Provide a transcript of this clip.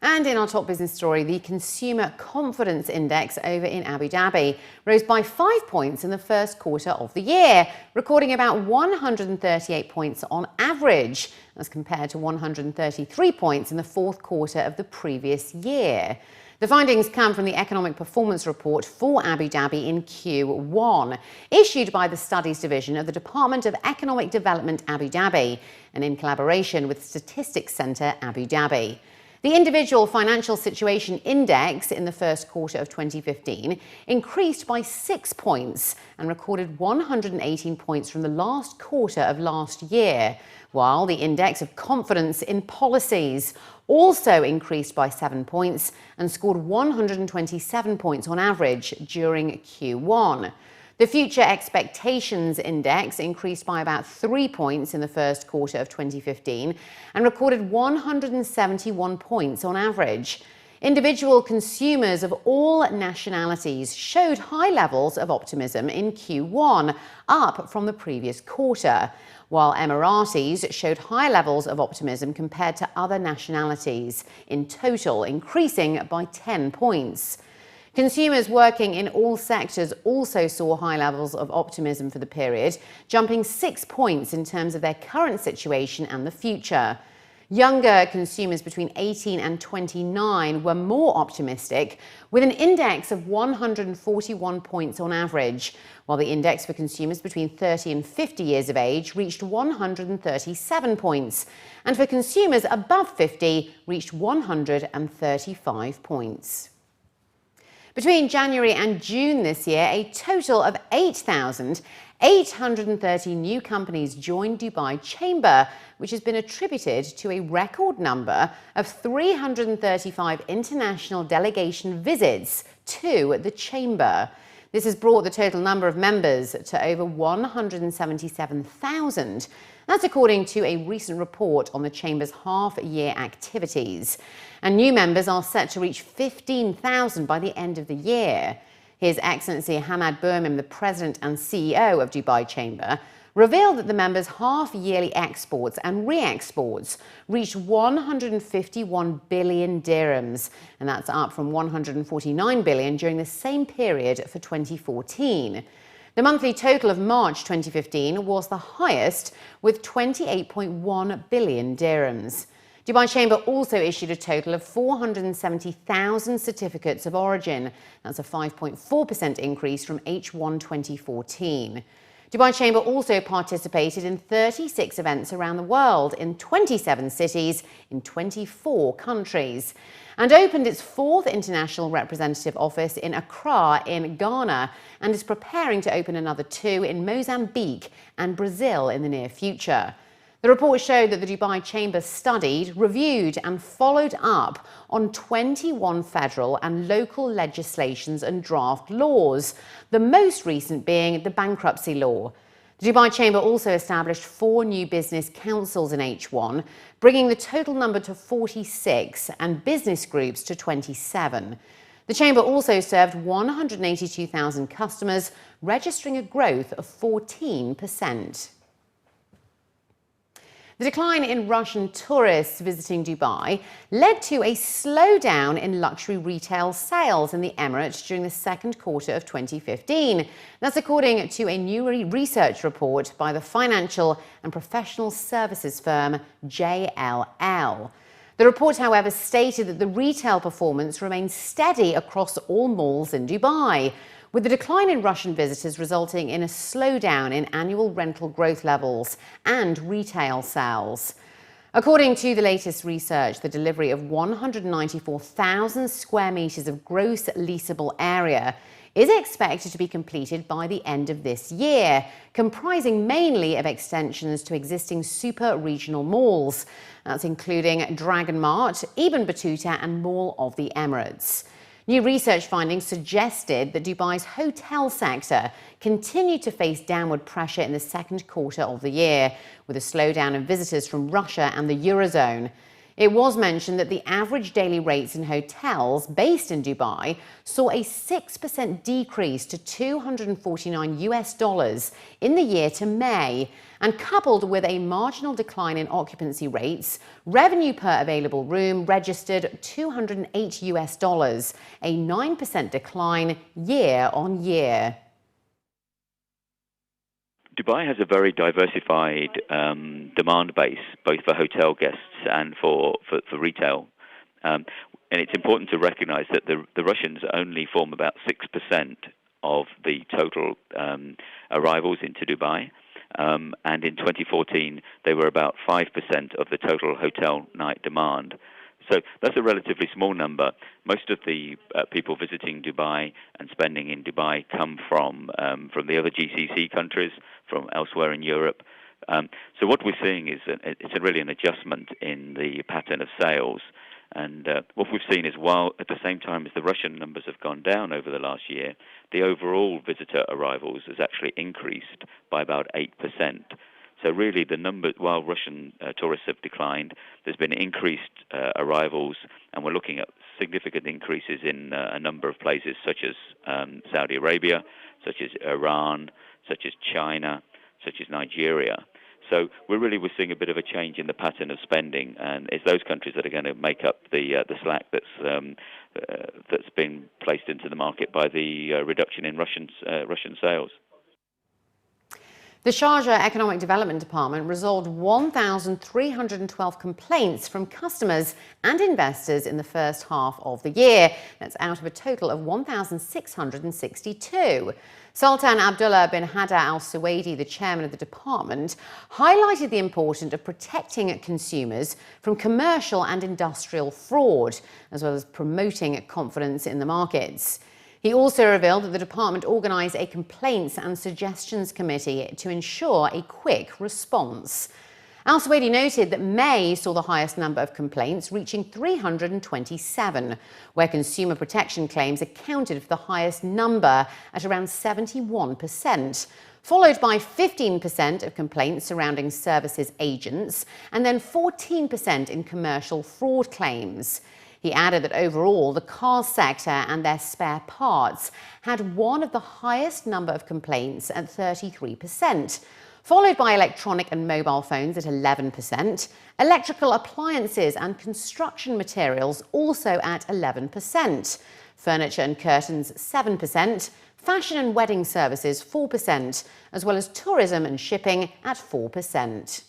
And in our top business story, the Consumer Confidence Index over in Abu Dhabi rose by 5 points in the first quarter of the year, recording about 138 points on average, as compared to 133 points in the fourth quarter of the previous year. The findings come from the Economic Performance Report for Abu Dhabi in Q1, issued by the Studies Division of the Department of Economic Development Abu Dhabi, and in collaboration with Statistics Centre Abu Dhabi. The Individual Financial Situation Index in the first quarter of 2015 increased by 6 points and recorded 118 points from the last quarter of last year, while the Index of Confidence in Policies also increased by 7 points and scored 127 points on average during Q1. The Future Expectations Index increased by about 3 points in the first quarter of 2015 and recorded 171 points on average. Individual consumers of all nationalities showed high levels of optimism in Q1, up from the previous quarter, while Emiratis showed high levels of optimism compared to other nationalities, in total increasing by 10 points. Consumers working in all sectors also saw high levels of optimism for the period, jumping 6 points in terms of their current situation and the future. Younger consumers between 18 and 29 were more optimistic, with an index of 141 points on average, while the index for consumers between 30 and 50 years of age reached 137 points, and for consumers above 50 reached 135 points. Between January and June this year, a total of 8,830 new companies joined Dubai Chamber, which has been attributed to a record number of 335 international delegation visits to the Chamber. This has brought the total number of members to over 177,000. That's according to a recent report on the Chamber's half-year activities. And new members are set to reach 15,000 by the end of the year. His Excellency Hamad Burmim, the President and CEO of Dubai Chamber, revealed that the members' half-yearly exports and re-exports reached 151 billion dirhams, and that's up from 149 billion during the same period for 2014. The monthly total of March 2015 was the highest, with 28.1 billion dirhams. Dubai Chamber also issued a total of 470,000 certificates of origin. That's a 5.4% increase from H1 2014. Dubai Chamber also participated in 36 events around the world in 27 cities in 24 countries, and opened its fourth international representative office in Accra in Ghana, and is preparing to open another 2 in Mozambique and Brazil in the near future. The report showed that the Dubai Chamber studied, reviewed and followed up on 21 federal and local legislations and draft laws, the most recent being the bankruptcy law. The Dubai Chamber also established 4 new business councils in H1, bringing the total number to 46 and business groups to 27. The Chamber also served 182,000 customers, registering a growth of 14%. The decline in Russian tourists visiting Dubai led to a slowdown in luxury retail sales in the Emirates during the second quarter of 2015. That's according to a new research report by the financial and professional services firm JLL. The report, however, stated that the retail performance remains steady across all malls in Dubai, with the decline in Russian visitors resulting in a slowdown in annual rental growth levels and retail sales. According to the latest research, the delivery of 194,000 square meters of gross leasable area is expected to be completed by the end of this year, comprising mainly of extensions to existing super regional malls. That's including Dragon Mart, Ibn Battuta and Mall of the Emirates. New research findings suggested that Dubai's hotel sector continued to face downward pressure in the second quarter of the year, with a slowdown in visitors from Russia and the Eurozone. It was mentioned that the average daily rates in hotels based in Dubai saw a 6% decrease to $249 in the year to May. And coupled with a marginal decline in occupancy rates, revenue per available room registered $208, a 9% decline year on year. Dubai has a very diversified demand base, both for hotel guests and for retail. And it's important to recognize that the Russians only form about 6% of the total arrivals into Dubai. And in 2014, they were about 5% of the total hotel night demand. So that's a relatively small number. Most of the people visiting Dubai and spending in Dubai come from the other GCC countries, from elsewhere in Europe. So what we're seeing is it's really an adjustment in the pattern of sales. And what we've seen is, while at the same time as the Russian numbers have gone down over the last year, the overall visitor arrivals has actually increased by about 8%. So really the number, while Russian tourists have declined, there's been increased arrivals, and we're looking at significant increases in a number of places such as Saudi Arabia, such as Iran, such as China, such as Nigeria. So we're seeing a bit of a change in the pattern of spending, and it's those countries that are going to make up the slack that's been placed into the market by the reduction in Russian sales. The Sharjah Economic Development Department resolved 1,312 complaints from customers and investors in the first half of the year. That's out of a total of 1,662. Sultan Abdullah bin Hada Al Suwaidi, the chairman of the department, highlighted the importance of protecting consumers from commercial and industrial fraud, as well as promoting confidence in the markets. He also revealed that the department organised a complaints and suggestions committee to ensure a quick response. Al Suwaidi noted that May saw the highest number of complaints, reaching 327, where consumer protection claims accounted for the highest number at around 71%, followed by 15% of complaints surrounding services agents, and then 14% in commercial fraud claims. He added that overall, the car sector and their spare parts had one of the highest number of complaints at 33%, followed by electronic and mobile phones at 11%, electrical appliances and construction materials also at 11%, furniture and curtains 7%, fashion and wedding services 4%, as well as tourism and shipping at 4%.